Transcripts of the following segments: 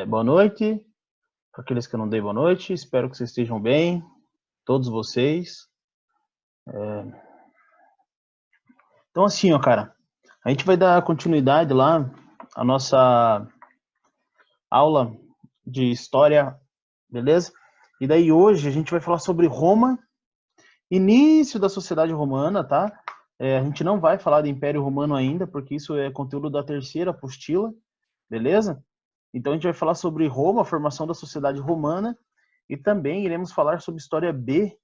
Boa noite, para aqueles que eu não dei boa noite, espero que vocês estejam bem, todos vocês. Então assim, ó, cara, a gente vai dar continuidade lá à nossa aula de história, beleza? E daí hoje a gente vai falar sobre Roma, início da sociedade romana, tá? A gente não vai falar do Império Romano ainda, porque isso é conteúdo da terceira apostila, beleza? Então a gente vai falar sobre Roma, a formação da sociedade romana, e também iremos falar sobre história B,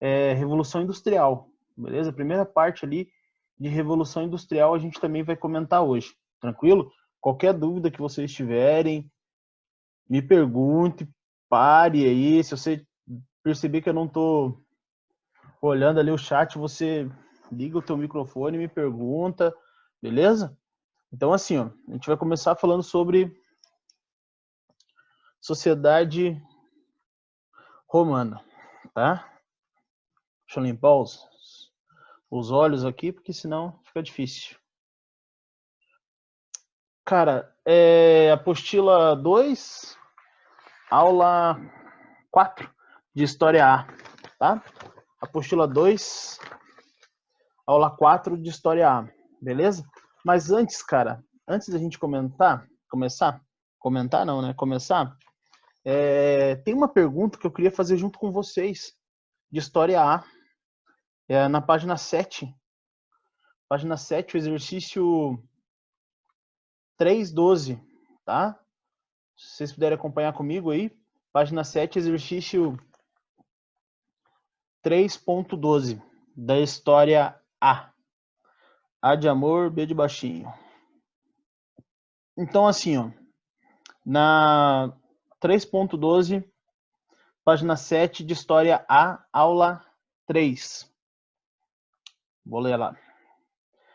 Revolução Industrial, beleza? A primeira parte ali de Revolução Industrial a gente também vai comentar hoje, tranquilo? Qualquer dúvida que vocês tiverem, me pergunte, pare aí, se você perceber que eu não estou olhando ali o chat, você liga o teu microfone e me pergunta, beleza? Então assim, ó, a gente vai começar falando sobre sociedade romana, tá? Deixa eu limpar os olhos aqui, porque senão fica difícil. Cara, apostila 2, aula 4 de História A, tá? Apostila 2, aula 4 de História A, beleza? Mas antes, cara, antes da gente começar, tem uma pergunta que eu queria fazer junto com vocês, de História A, na página 7. Página 7, o exercício 3.12, tá? Se vocês puderem acompanhar comigo aí, página 7, exercício 3.12, da história A. A de amor, B de baixinho. Então, assim, ó, na 3.12, página 7 de história A, aula 3. Vou ler lá.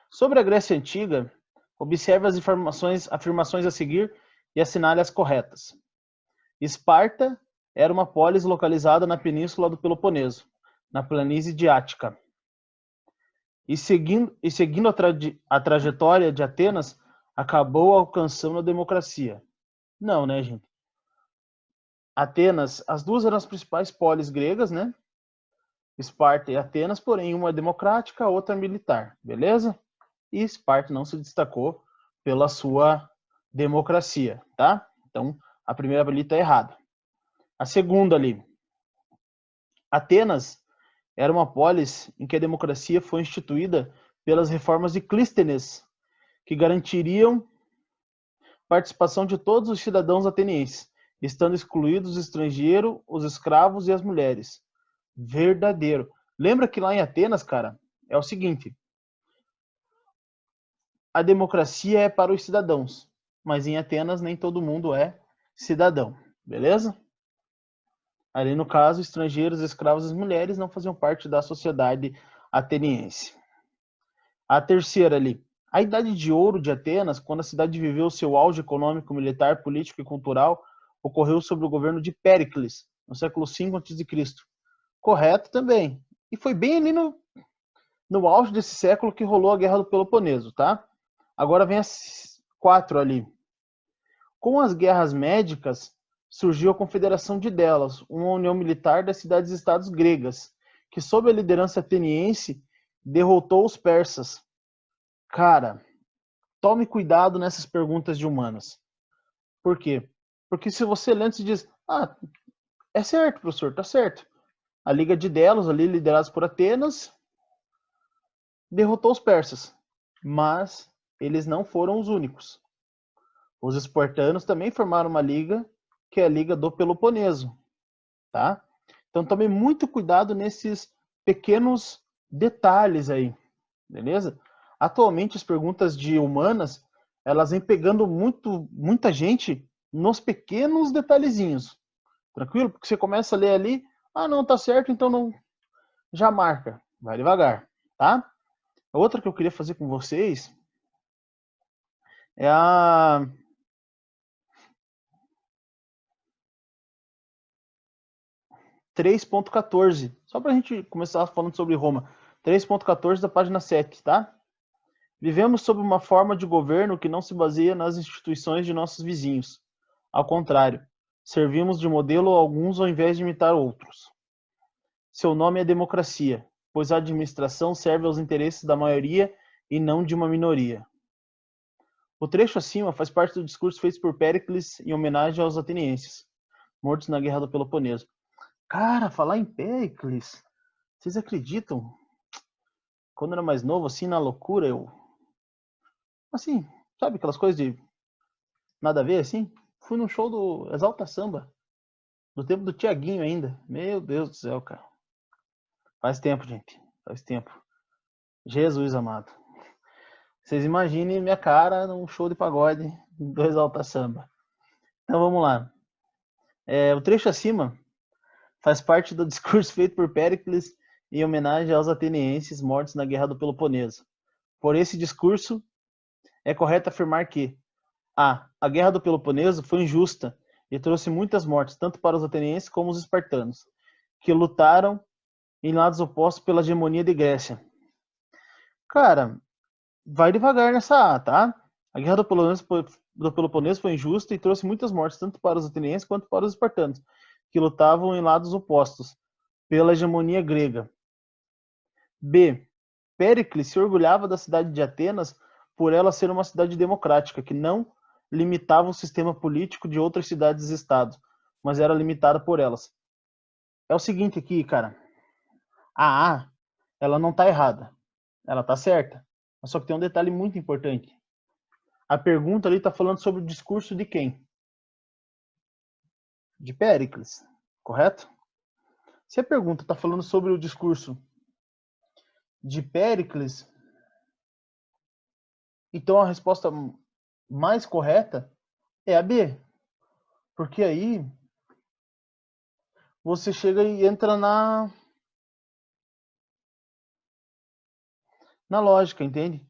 Sobre a Grécia Antiga, observe as afirmações a seguir e assinale as corretas. Esparta era uma polis localizada na península do Peloponeso, na planície de Ática. E seguindo a trajetória de Atenas, acabou alcançando a democracia. Não, né, gente? Atenas, as duas eram as principais polis gregas, né? Esparta e Atenas, porém uma é democrática, a outra é militar, beleza? E Esparta não se destacou pela sua democracia, tá? Então, a primeira ali está errada. A segunda ali, Atenas era uma polis em que a democracia foi instituída pelas reformas de Clístenes, que garantiriam participação de todos os cidadãos atenienses, estando excluídos os estrangeiros, os escravos e as mulheres. Verdadeiro. Lembra que lá em Atenas, cara, é o seguinte: a democracia é para os cidadãos, mas em Atenas nem todo mundo é cidadão, beleza? Ali no caso, estrangeiros, escravos e mulheres não faziam parte da sociedade ateniense. A terceira ali, a Idade de Ouro de Atenas, quando a cidade viveu seu auge econômico, militar, político e cultural, ocorreu sob o governo de Péricles, no século V a.C. Correto também. E foi bem ali no auge desse século que rolou a Guerra do Peloponeso, tá? Agora vem as 4 ali. Com as guerras médicas, surgiu a Confederação de Delos, uma união militar das cidades-estados gregas, que sob a liderança ateniense derrotou os persas. Cara, tome cuidado nessas perguntas de humanas. Por quê? Porque se você lê antes diz, é certo, professor, tá certo. A Liga de Delos, ali liderados por Atenas, derrotou os persas. Mas eles não foram os únicos. Os espartanos também formaram uma liga, que é a Liga do Peloponeso, tá? Então tome muito cuidado nesses pequenos detalhes aí, beleza? Atualmente as perguntas de humanas, elas vêm pegando muita gente nos pequenos detalhezinhos, tranquilo? Porque você começa a ler ali, não, tá certo, então não, já marca, vai devagar, tá? A outra que eu queria fazer com vocês é a 3.14, só para a gente começar falando sobre Roma. 3.14 da página 7, tá? Vivemos sob uma forma de governo que não se baseia nas instituições de nossos vizinhos. Ao contrário, servimos de modelo a alguns ao invés de imitar outros. Seu nome é democracia, pois a administração serve aos interesses da maioria e não de uma minoria. O trecho acima faz parte do discurso feito por Péricles em homenagem aos atenienses, mortos na Guerra do Peloponeso. Cara, falar em Péricles, vocês acreditam? Quando eu era mais novo, assim, na loucura, eu... Assim, sabe aquelas coisas de nada a ver, assim? Fui num show do Exalta Samba, do tempo do Tiaguinho ainda. Meu Deus do céu, cara. Faz tempo, gente. Faz tempo. Jesus amado. Vocês imaginem minha cara num show de pagode do Exalta Samba. Então vamos lá. O trecho acima faz parte do discurso feito por Péricles em homenagem aos atenienses mortos na Guerra do Peloponeso. Por esse discurso, é correto afirmar que a Guerra do Peloponeso foi injusta e trouxe muitas mortes, tanto para os atenienses como os espartanos, que lutaram em lados opostos pela hegemonia de Grécia. Cara, vai devagar nessa A, tá? A Guerra do Peloponeso foi injusta e trouxe muitas mortes, tanto para os atenienses quanto para os espartanos, que lutavam em lados opostos pela hegemonia grega. B. Péricles se orgulhava da cidade de Atenas por ela ser uma cidade democrática, que não limitava o sistema político de outras cidades-estado, mas era limitada por elas. É o seguinte aqui, cara. A A, ela não tá errada. Ela tá certa. Mas só que tem um detalhe muito importante. A pergunta ali tá falando sobre o discurso de quem? De Péricles, correto? Se a pergunta tá falando sobre o discurso de Péricles, então a resposta mais correta é a B. Porque aí você chega e entra na lógica, entende?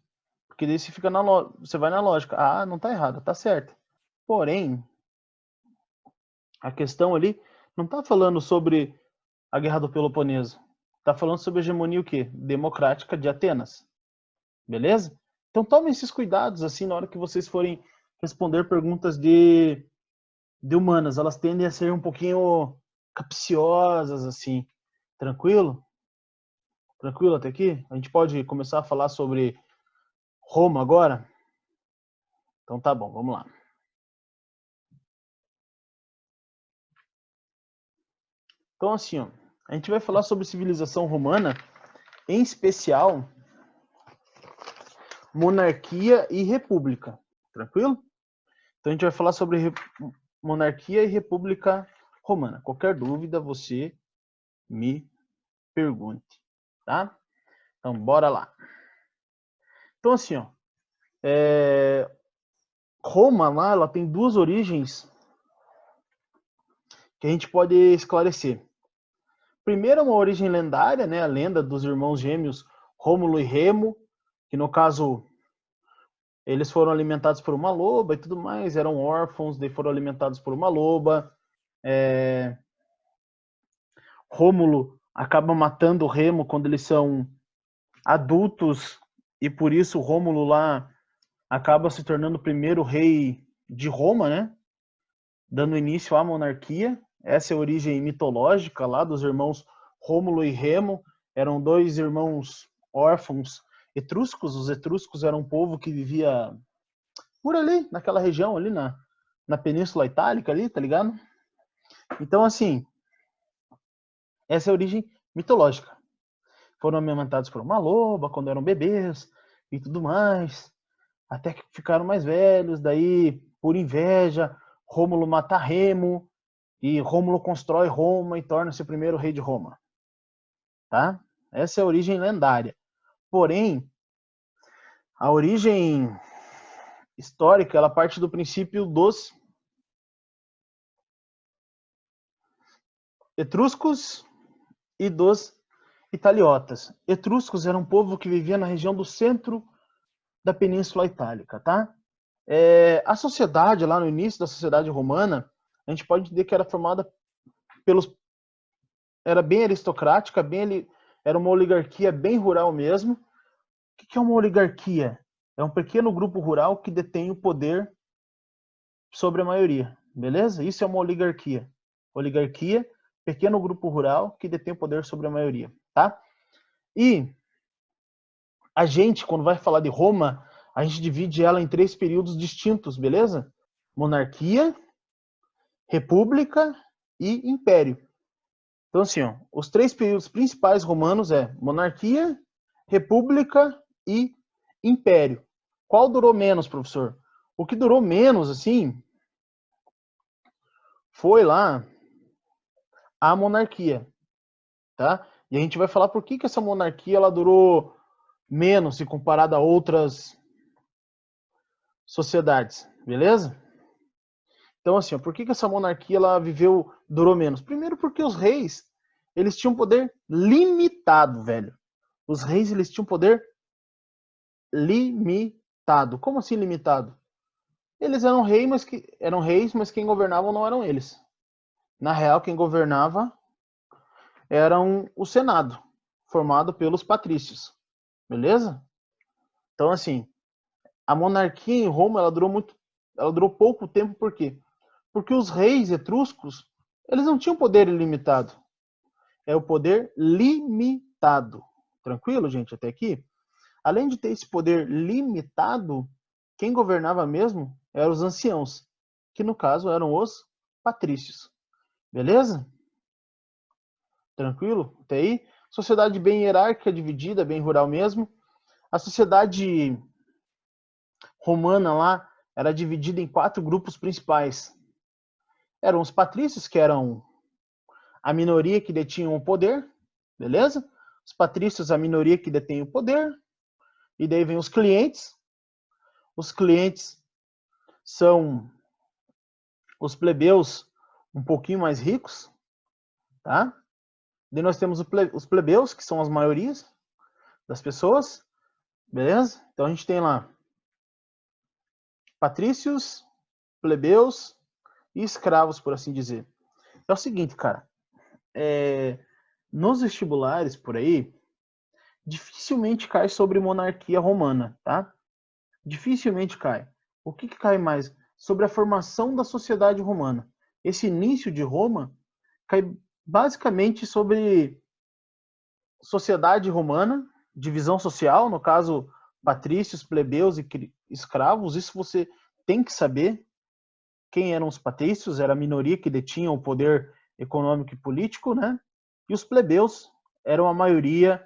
Porque daí você fica você vai na lógica. Ah, não tá errado, tá certo. Porém, a questão ali não tá falando sobre a Guerra do Peloponeso. Tá falando sobre a hegemonia o quê? Democrática de Atenas. Beleza? Então tomem esses cuidados assim na hora que vocês forem responder perguntas de humanas. Elas tendem a ser um pouquinho capciosas assim. Tranquilo? Tranquilo até aqui? A gente pode começar a falar sobre Roma agora? Então tá bom, vamos lá. Então assim, ó, a gente vai falar sobre civilização romana, em especial monarquia e república. Tranquilo? Então a gente vai falar sobre monarquia e república romana. Qualquer dúvida você me pergunte, tá? Então bora lá. Então assim, ó, Roma lá, ela tem duas origens que a gente pode esclarecer. Primeiro, uma origem lendária, né? A lenda dos irmãos gêmeos Rômulo e Remo, que no caso eles foram alimentados por uma loba e tudo mais, eram órfãos, daí foram alimentados por uma loba. Rômulo acaba matando o Remo quando eles são adultos e por isso Rômulo lá acaba se tornando o primeiro rei de Roma, né? Dando início à monarquia. Essa é a origem mitológica lá dos irmãos Rômulo e Remo. Eram dois irmãos órfãos etruscos. Os etruscos eram um povo que vivia por ali, naquela região ali na Península Itálica ali, tá ligado? Então, assim, essa é a origem mitológica. Foram amamentados por uma loba quando eram bebês e tudo mais, até que ficaram mais velhos, daí, por inveja, Rômulo mata Remo, e Rômulo constrói Roma e torna-se o primeiro rei de Roma. Tá? Essa é a origem lendária. Porém, a origem histórica, ela parte do princípio dos etruscos e dos italiotas. Etruscos era um povo que vivia na região do centro da Península Itálica, tá? A sociedade, lá no início da sociedade romana, a gente pode dizer que era formada pelos... Era bem aristocrática, era uma oligarquia bem rural mesmo. O que é uma oligarquia? É um pequeno grupo rural que detém o poder sobre a maioria, beleza? Isso é uma oligarquia. Oligarquia, pequeno grupo rural que detém o poder sobre a maioria, tá? E a gente, quando vai falar de Roma, a gente divide ela em 3 períodos distintos, beleza? Monarquia, república e império. Então, assim, ó, os 3 períodos principais romanos é monarquia, república e império. Qual durou menos, professor? O que durou menos, assim, foi lá a monarquia, tá? E a gente vai falar por que essa monarquia ela durou menos se comparada a outras sociedades, beleza? Então, assim, ó, por que essa monarquia ela durou menos? Primeiro porque os reis, eles tinham poder limitado, velho. Os reis, eles tinham poder limitado. Como assim limitado? Eles eram reis, mas quem governava não eram eles. Na real, quem governava eram o Senado, formado pelos patrícios. Beleza? Então, assim, a monarquia em Roma, ela durou pouco tempo, por quê? Porque os reis etruscos, eles não tinham poder ilimitado. É o poder limitado. Tranquilo, gente, até aqui? Além de ter esse poder limitado, quem governava mesmo eram os anciãos, que no caso eram os patrícios. Beleza? Tranquilo? Até aí? Sociedade bem hierárquica, dividida, bem rural mesmo. A sociedade romana lá era dividida em 4 grupos principais. Eram os patrícios, que eram a minoria que detinham o poder, beleza? Os patrícios, a minoria que detém o poder. E daí vem os clientes. Os clientes são os plebeus um pouquinho mais ricos, tá? Daí nós temos os plebeus, que são as maiorias das pessoas, beleza? Então a gente tem lá patrícios, plebeus e escravos, por assim dizer. É o seguinte, cara, nos vestibulares por aí, dificilmente cai sobre monarquia romana, tá? Dificilmente cai. O que cai mais? Sobre a formação da sociedade romana. Esse início de Roma cai basicamente sobre sociedade romana, divisão social, no caso, patrícios, plebeus e escravos. Isso você tem que saber. Quem eram os patrícios? Era a minoria que detinha o poder econômico e político, né? E os plebeus eram a maioria,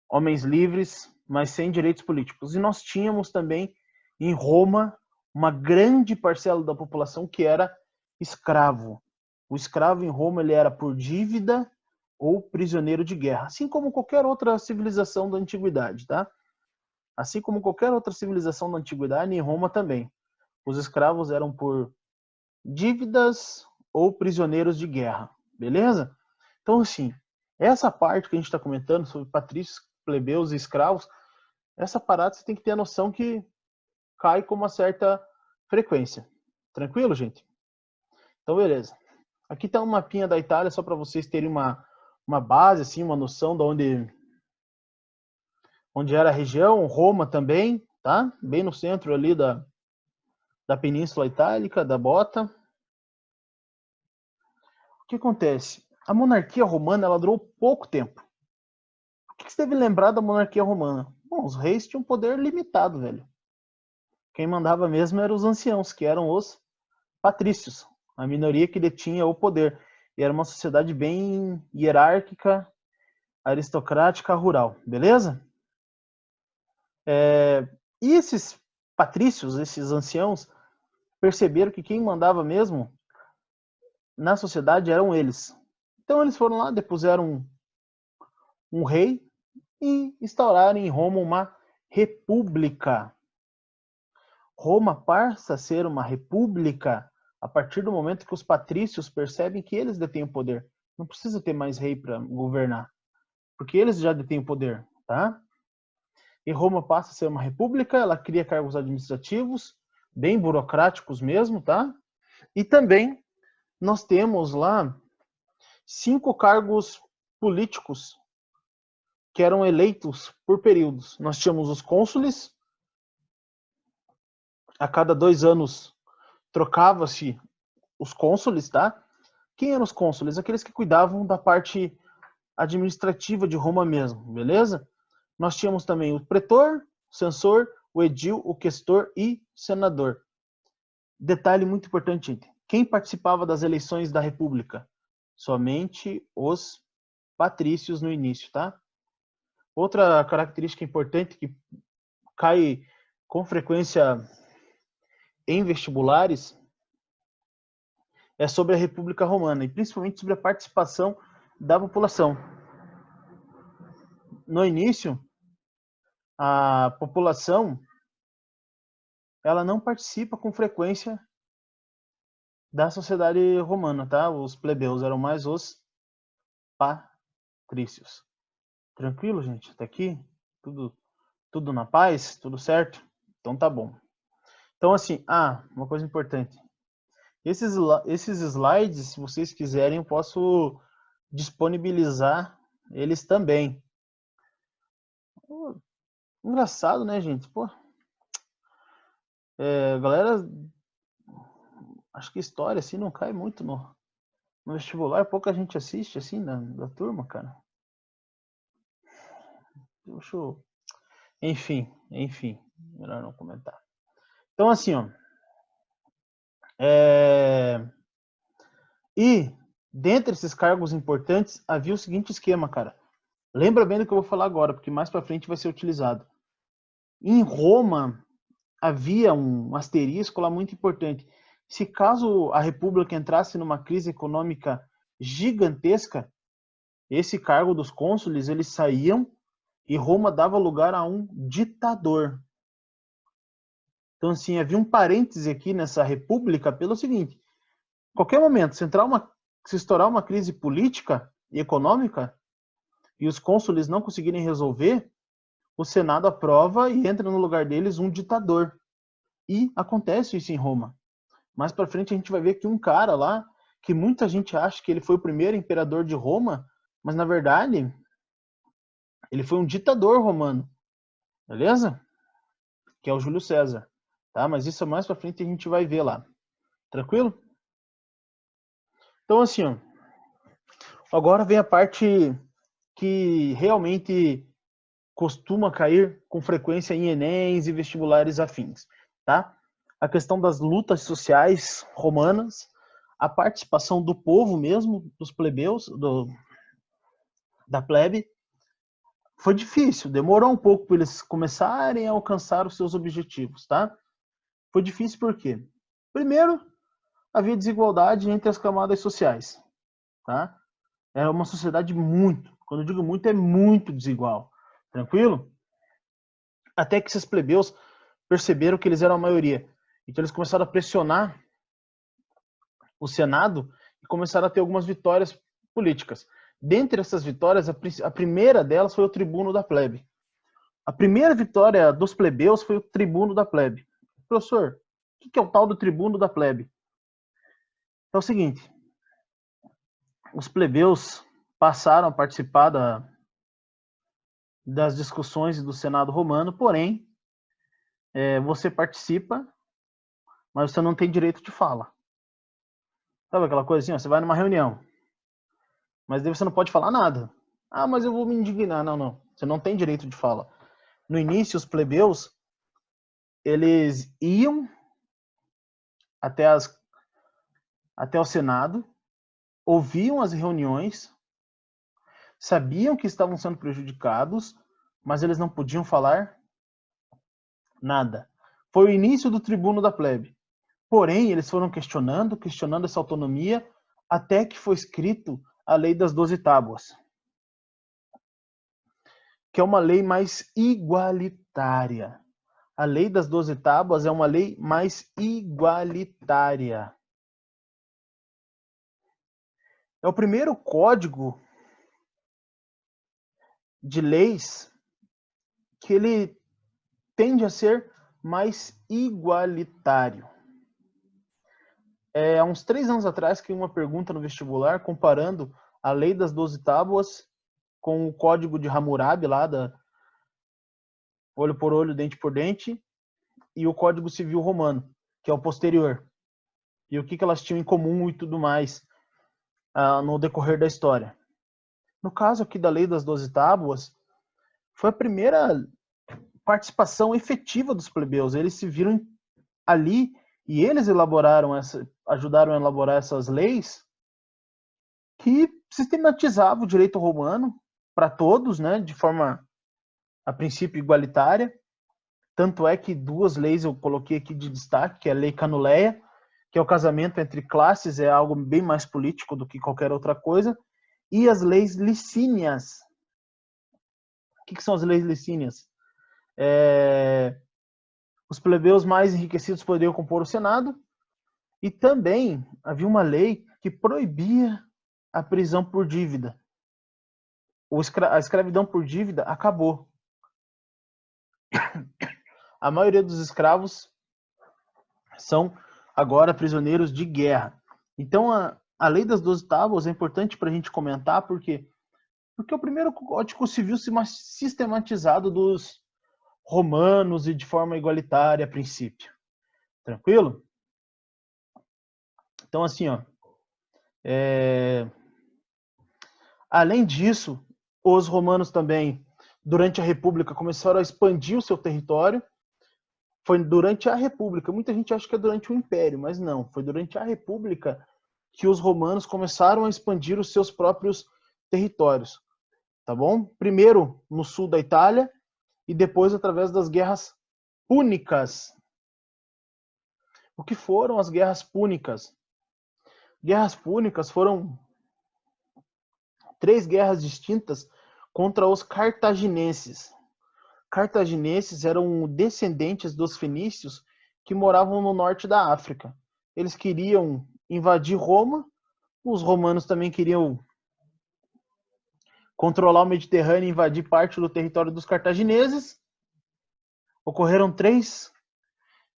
homens livres, mas sem direitos políticos. E nós tínhamos também em Roma uma grande parcela da população que era escravo. O escravo em Roma ele era por dívida ou prisioneiro de guerra, assim como qualquer outra civilização da antiguidade, tá? Assim como qualquer outra civilização da antiguidade, em Roma também. Os escravos eram por dívidas ou prisioneiros de guerra, beleza? Então, assim, essa parte que a gente está comentando sobre patrícios, plebeus e escravos, essa parada você tem que ter a noção que cai com uma certa frequência. Tranquilo, gente? Então, beleza. Aqui está um mapinha da Itália, só para vocês terem uma base, assim, uma noção de onde era a região. Roma também, tá? Bem no centro ali da Península Itálica, da Bota. O que acontece? A monarquia romana ela durou pouco tempo. O que você deve lembrar da monarquia romana? Bom, os reis tinham poder limitado, velho. Quem mandava mesmo eram os anciãos, que eram os patrícios, a minoria que detinha o poder. E era uma sociedade bem hierárquica, aristocrática, rural, beleza? E esses patrícios, esses anciãos, perceberam que quem mandava mesmo na sociedade eram eles. Então eles foram lá, depuseram um rei e instauraram em Roma uma república. Roma passa a ser uma república a partir do momento que os patrícios percebem que eles detêm o poder. Não precisa ter mais rei para governar, porque eles já detêm o poder, tá? E Roma passa a ser uma república, ela cria cargos administrativos, bem burocráticos mesmo, tá? E também nós temos lá 5 cargos políticos que eram eleitos por períodos. Nós tínhamos os cônsules, a cada 2 anos trocava-se os cônsules, tá? Quem eram os cônsules? Aqueles que cuidavam da parte administrativa de Roma mesmo, beleza? Nós tínhamos também o pretor, o censor, o edil, o questor e o senador. Detalhe muito importante, gente. Quem participava das eleições da República? Somente os patrícios no início, tá? Outra característica importante que cai com frequência em vestibulares é sobre a República Romana e principalmente sobre a participação da população. No início, a população ela não participa com frequência da sociedade romana, tá? Os plebeus eram mais os patrícios. Tranquilo, gente? Até aqui? Tudo na paz? Tudo certo? Então tá bom. Então assim, uma coisa importante. Esses slides, se vocês quiserem, eu posso disponibilizar eles também. Engraçado, né, gente? Pô, galera, acho que história assim não cai muito no vestibular. Pouca gente assiste assim da turma, cara. Enfim, melhor não comentar. Então assim, ó, e dentre esses cargos importantes havia o seguinte esquema, cara. Lembra bem do que eu vou falar agora, porque mais para frente vai ser utilizado. Em Roma havia um asterisco lá muito importante. Se caso a República entrasse numa crise econômica gigantesca, esse cargo dos cônsules eles saíam e Roma dava lugar a um ditador. Então assim, havia um parêntese aqui nessa república pelo seguinte: qualquer momento, se estourar uma crise política e econômica e os cônsules não conseguirem resolver, o Senado aprova e entra no lugar deles um ditador. E acontece isso em Roma. Mais para frente a gente vai ver que um cara lá, que muita gente acha que ele foi o primeiro imperador de Roma, mas na verdade ele foi um ditador romano. Beleza? Que é o Júlio César. Tá? Mas isso mais para frente a gente vai ver lá. Tranquilo? Então assim, ó, agora vem a parte que realmente costuma cair com frequência em Enems e vestibulares afins, tá? A questão das lutas sociais romanas, a participação do povo mesmo, dos plebeus, da plebe, foi difícil, demorou um pouco para eles começarem a alcançar os seus objetivos, tá? Foi difícil por quê? Primeiro, havia desigualdade entre as camadas sociais, tá? Era uma sociedade quando eu digo muito, é muito desigual. Tranquilo? Até que esses plebeus perceberam que eles eram a maioria. Então eles começaram a pressionar o Senado e começaram a ter algumas vitórias políticas. Dentre essas vitórias, a primeira delas foi o tribuno da plebe. A primeira vitória dos plebeus foi o tribuno da plebe. Professor, o que é o tal do tribuno da plebe? É o seguinte, os plebeus passaram a participar das discussões do Senado romano, porém, você participa, mas você não tem direito de fala. Sabe aquela coisa assim, ó, você vai numa reunião, mas daí você não pode falar nada. Mas eu vou me indignar. Não. Você não tem direito de fala. No início, os plebeus, eles iam até o Senado, ouviam as reuniões, sabiam que estavam sendo prejudicados, mas eles não podiam falar nada. Foi o início do tribuno da plebe. Porém, eles foram questionando essa autonomia, até que foi escrito a Lei das 12 Tábuas, que é uma lei mais igualitária. A Lei das 12 Tábuas é uma lei mais igualitária. É o primeiro código de leis que ele tende a ser mais igualitário. Há uns 3 anos atrás, que uma pergunta no vestibular comparando a Lei das 12 Tábuas com o Código de Hammurabi, lá da olho por olho, dente por dente, e o Código Civil Romano, que é o posterior. e o que elas tinham em comum e tudo mais no decorrer da história. No caso aqui da Lei das 12 Tábuas, foi a primeira participação efetiva dos plebeus. Eles se viram ali e eles ajudaram a elaborar essas leis que sistematizavam o direito romano para todos, né, de forma, a princípio, igualitária. Tanto é que duas leis eu coloquei aqui de destaque, que é a Lei Canuleia, que é o casamento entre classes, é algo bem mais político do que qualquer outra coisa, e as leis licínias. O que são as leis licínias? Os plebeus mais enriquecidos poderiam compor o Senado, e também havia uma lei que proibia a prisão por dívida. A escravidão por dívida acabou. A maioria dos escravos são agora prisioneiros de guerra. Então, a Lei das 12 Tábuas é importante para a gente comentar, porque é o primeiro código civil sistematizado dos romanos e de forma igualitária a princípio. Tranquilo? Então, assim, além disso, os romanos também, durante a República, começaram a expandir o seu território. Foi durante a República. Muita gente acha que é durante o Império, mas não. Foi durante a República que os romanos começaram a expandir os seus próprios territórios. Tá bom? Primeiro no sul da Itália e depois através das guerras púnicas. O que foram as guerras púnicas? Guerras púnicas foram 3 guerras distintas contra os cartaginenses. Cartaginenses eram descendentes dos fenícios que moravam no norte da África. Eles queriam invadir Roma, os romanos também queriam controlar o Mediterrâneo e invadir parte do território dos cartagineses. Ocorreram 3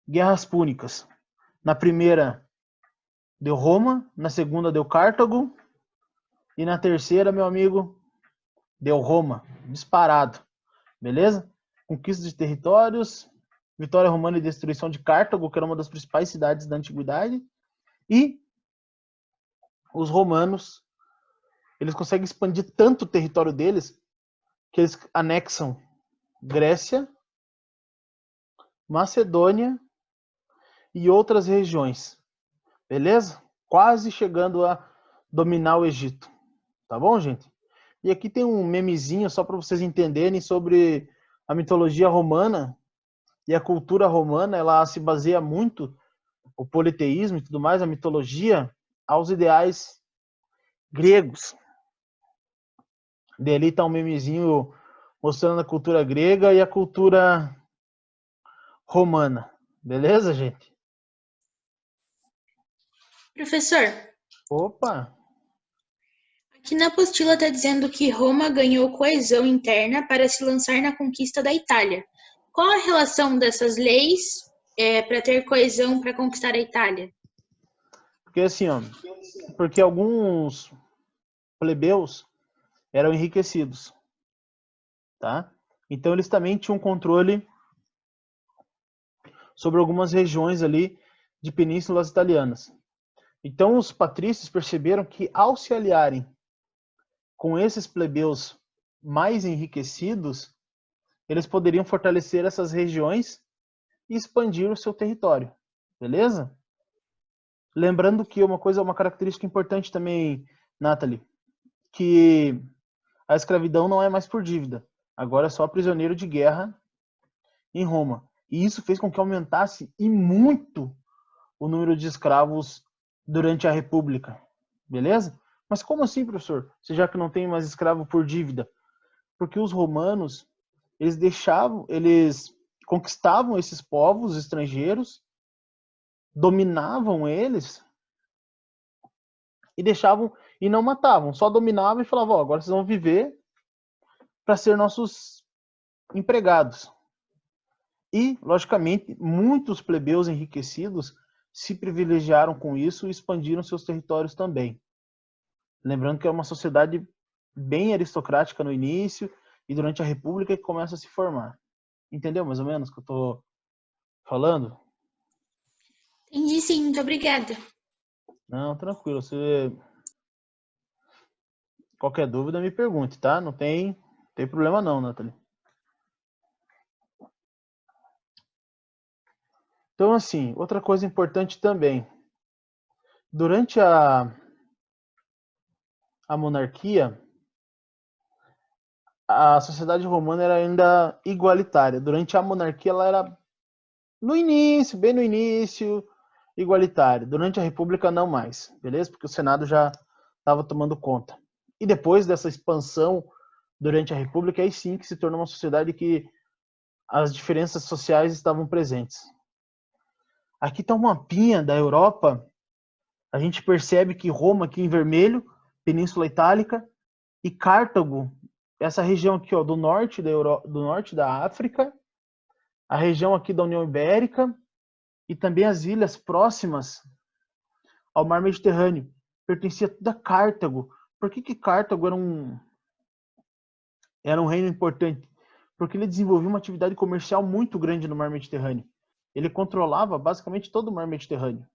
guerras púnicas. Na primeira deu Roma, na segunda deu Cartago e na terceira, meu amigo, deu Roma, disparado. Beleza? Conquista de territórios, vitória romana e destruição de Cartago, que era uma das principais cidades da antiguidade. E os romanos, eles conseguem expandir tanto o território deles que eles anexam Grécia, Macedônia e outras regiões. Beleza? Quase chegando a dominar o Egito. Tá bom, gente? E aqui tem um memezinho só para vocês entenderem sobre a mitologia romana e a cultura romana. Ela se baseia muito, o politeísmo e tudo mais, a mitologia, aos ideais gregos. Dali tá um memezinho mostrando a cultura grega e a cultura romana. Beleza, gente? Professor, Opa! aqui na apostila está dizendo que Roma ganhou coesão interna para se lançar na conquista da Itália. Qual a relação dessas leis para ter coesão para conquistar a Itália? Porque assim, porque alguns plebeus eram enriquecidos, tá? Então eles também tinham controle sobre algumas regiões ali de penínsulas italianas. Então os patrícios perceberam que ao se aliarem com esses plebeus mais enriquecidos, eles poderiam fortalecer essas regiões e expandir o seu território. Beleza? Lembrando que uma característica importante também, Nathalie, que a escravidão não é mais por dívida. Agora é só prisioneiro de guerra em Roma. E isso fez com que aumentasse e muito o número de escravos durante a República. Beleza? Mas como assim, professor? Você já que não tem mais escravo por dívida? Porque os romanos, eles conquistavam esses povos estrangeiros, dominavam eles e deixavam e não matavam, só dominavam e falavam, agora vocês vão viver para ser nossos empregados. E, logicamente, muitos plebeus enriquecidos se privilegiaram com isso e expandiram seus territórios também. Lembrando que é uma sociedade bem aristocrática no início e durante a República que começa a se formar. Entendeu mais ou menos o que eu estou falando? Entendi sim, muito obrigada. Não, tranquilo. Se qualquer dúvida me pergunte, tá? Não tem problema não, Nathalie. Então, assim, outra coisa importante também. Durante a monarquia, a sociedade romana era ainda igualitária. Durante a monarquia, ela era, no início, bem no início, igualitária. Durante a república, não mais, beleza? Porque o Senado já estava tomando conta. E depois dessa expansão durante a república, aí sim que se tornou uma sociedade que as diferenças sociais estavam presentes. Aqui está um mapinha da Europa. A gente percebe que Roma, aqui em vermelho, Península Itálica, e Cartago, essa região aqui, ó, do norte do norte da África, a região aqui da União Ibérica e também as ilhas próximas ao Mar Mediterrâneo. Pertencia tudo a Cartago. Por que Cartago era um reino importante? Porque ele desenvolveu uma atividade comercial muito grande no Mar Mediterrâneo. Ele controlava basicamente todo o Mar Mediterrâneo.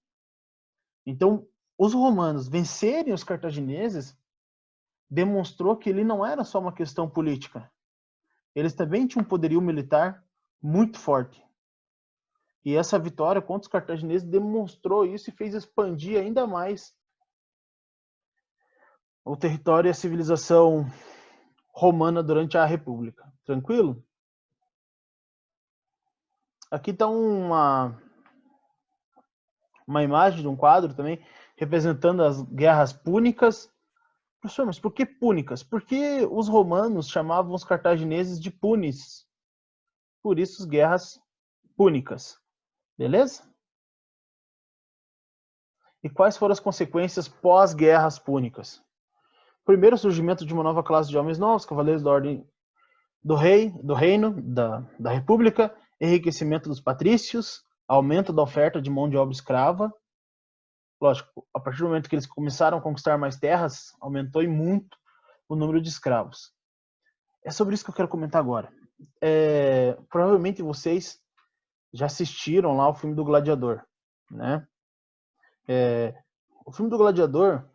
Então, os romanos vencerem os cartagineses demonstrou que ele não era só uma questão política. Eles também tinham um poderio militar muito forte. E essa vitória contra os cartagineses demonstrou isso e fez expandir ainda mais o território e a civilização romana durante a República. Tranquilo? Aqui está uma imagem de um quadro também representando as guerras púnicas. Professor, mas por que púnicas? Porque os romanos chamavam os cartagineses de punis. Por isso, as guerras púnicas. Beleza? E quais foram as consequências pós-guerras púnicas? Primeiro, o surgimento de uma nova classe de homens novos, cavaleiros da ordem do reino, da república, enriquecimento dos patrícios, aumento da oferta de mão de obra escrava. Lógico, a partir do momento que eles começaram a conquistar mais terras, aumentou muito o número de escravos. É sobre isso que eu quero comentar agora. Provavelmente vocês já assistiram lá o filme do Gladiador, né? O filme do Gladiador,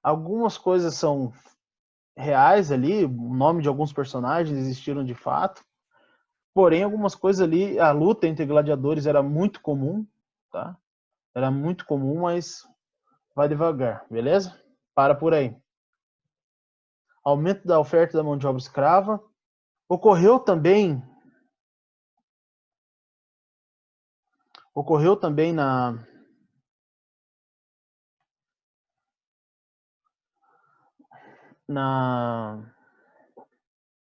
algumas coisas são reais ali, o nome de alguns personagens existiram de fato, porém algumas coisas ali, a luta entre gladiadores era muito comum, tá? Era muito comum, mas vai devagar, beleza? Para por aí. Aumento da oferta da mão de obra escrava. Ocorreu também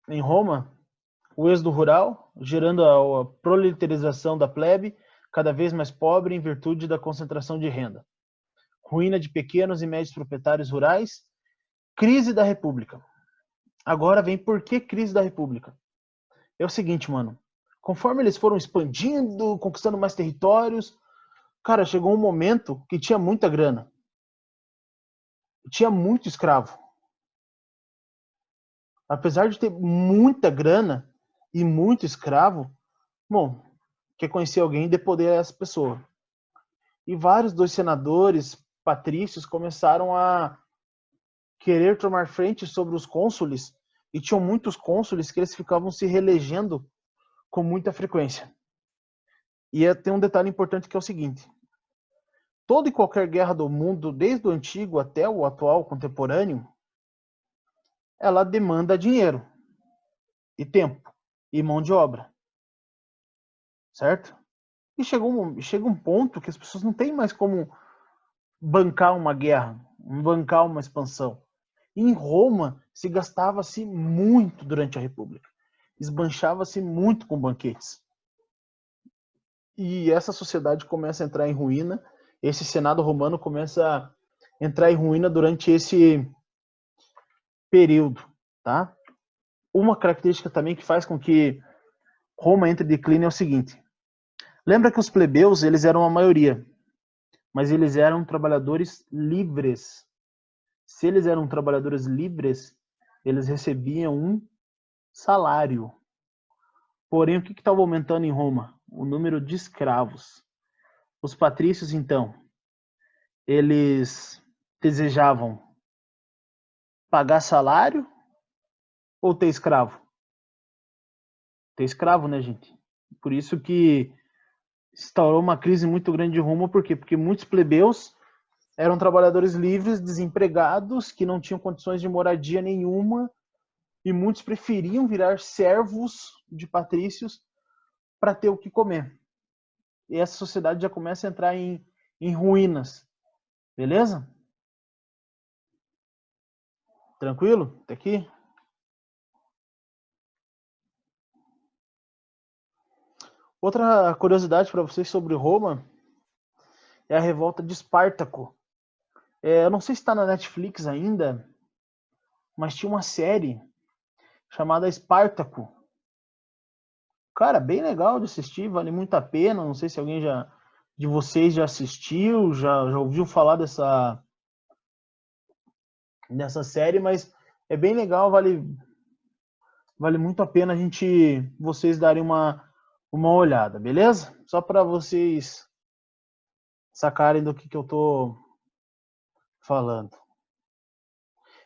em Roma o êxodo rural, gerando a proletarização da plebe, cada vez mais pobre em virtude da concentração de renda. Ruína de pequenos e médios proprietários rurais. Crise da República. Agora vem por que crise da República? É o seguinte, mano. Conforme eles foram expandindo, conquistando mais territórios, cara, chegou um momento que tinha muita grana. Tinha muito escravo. Apesar de ter muita grana e muito escravo, bom, quer conhecer alguém, dê poder a essa pessoa. E vários dos senadores patrícios começaram a querer tomar frente sobre os cônsules, e tinham muitos cônsules que eles ficavam se reelegendo com muita frequência. E tem um detalhe importante que é o seguinte: toda e qualquer guerra do mundo, desde o antigo até o atual contemporâneo, ela demanda dinheiro e tempo e mão de obra, certo? E chega um ponto que as pessoas não têm mais como bancar uma guerra, bancar uma expansão. E em Roma se gastava-se muito durante a República, esbanchava-se muito com banquetes. E essa sociedade começa a entrar em ruína, esse Senado romano começa a entrar em ruína durante esse período, tá? Uma característica também que faz com que Roma entre em declínio é o seguinte: lembra que os plebeus, eles eram a maioria, mas eles eram trabalhadores livres. Se eles eram trabalhadores livres, eles recebiam um salário. Porém, o que estava aumentando em Roma? O número de escravos. Os patrícios, então, eles desejavam pagar salário ou ter escravo? Ter escravo, né, gente? Por isso que instaurou uma crise muito grande de Roma, por quê? Porque muitos plebeus eram trabalhadores livres, desempregados, que não tinham condições de moradia nenhuma, e muitos preferiam virar servos de patrícios para ter o que comer. E essa sociedade já começa a entrar em ruínas. Beleza? Tranquilo? Até aqui? Outra curiosidade para vocês sobre Roma é a revolta de Espartaco. Eu não sei se está na Netflix ainda, mas tinha uma série chamada Espartaco. Cara, bem legal de assistir, vale muito a pena. Não sei se alguém de vocês já assistiu, já ouviu falar dessa série, mas é bem legal, vale muito a pena vocês darem uma olhada, beleza? Só para vocês sacarem do que eu tô falando.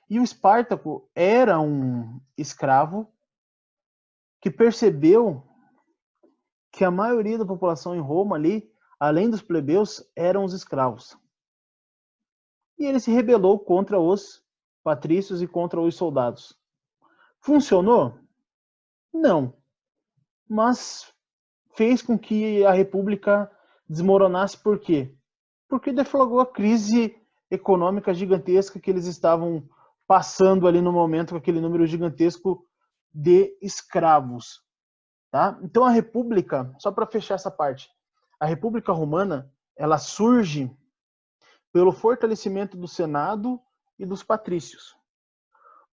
E o Espartaco era um escravo que percebeu que a maioria da população em Roma ali, além dos plebeus, eram os escravos. E ele se rebelou contra os patrícios e contra os soldados. Funcionou? Não. Mas fez com que a República desmoronasse por quê? Porque deflagrou a crise econômica gigantesca que eles estavam passando ali no momento com aquele número gigantesco de escravos. Tá? Então a República, só para fechar essa parte, a República Romana, ela surge pelo fortalecimento do Senado e dos patrícios.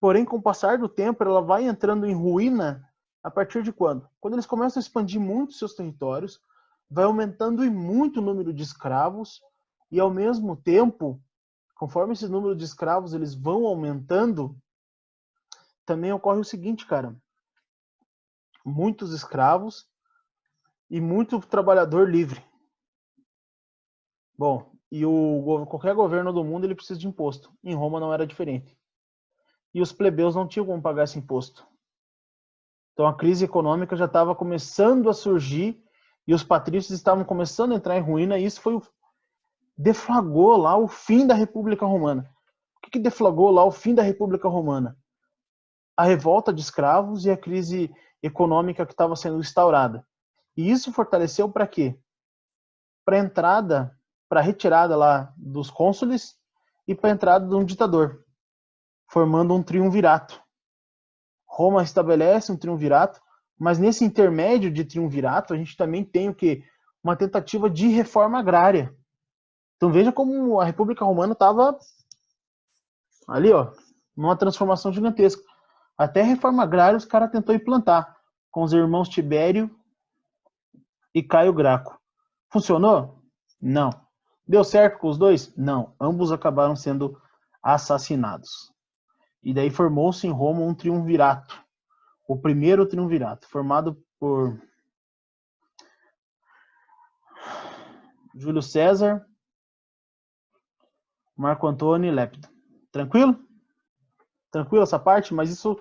Porém, com o passar do tempo, ela vai entrando em ruína a partir de quando? Quando eles começam a expandir muito seus territórios, vai aumentando muito o número de escravos e, ao mesmo tempo, conforme esse número de escravos eles vão aumentando, também ocorre o seguinte, cara. Muitos escravos e muito trabalhador livre. Bom, e qualquer governo do mundo ele precisa de imposto. Em Roma não era diferente. E os plebeus não tinham como pagar esse imposto. Então a crise econômica já estava começando a surgir e os patrícios estavam começando a entrar em ruína e isso deflagrou lá o fim da República Romana. O que deflagrou lá o fim da República Romana? A revolta de escravos e a crise econômica que estava sendo instaurada. E isso fortaleceu para quê? Para a retirada lá dos cônsules e para a entrada de um ditador, formando um triunvirato. Roma estabelece um triunvirato, mas nesse intermédio de triunvirato a gente também tem o quê? Uma tentativa de reforma agrária. Então veja como a República Romana estava ali, ó, numa transformação gigantesca. Até a reforma agrária os caras tentou implantar com os irmãos Tibério e Caio Graco. Funcionou? Não. Deu certo com os dois? Não. Ambos acabaram sendo assassinados. E daí formou-se em Roma um triunvirato. O primeiro triunvirato, formado por Júlio César, Marco Antônio e Lépido. Tranquilo? Tranquilo essa parte? Mas isso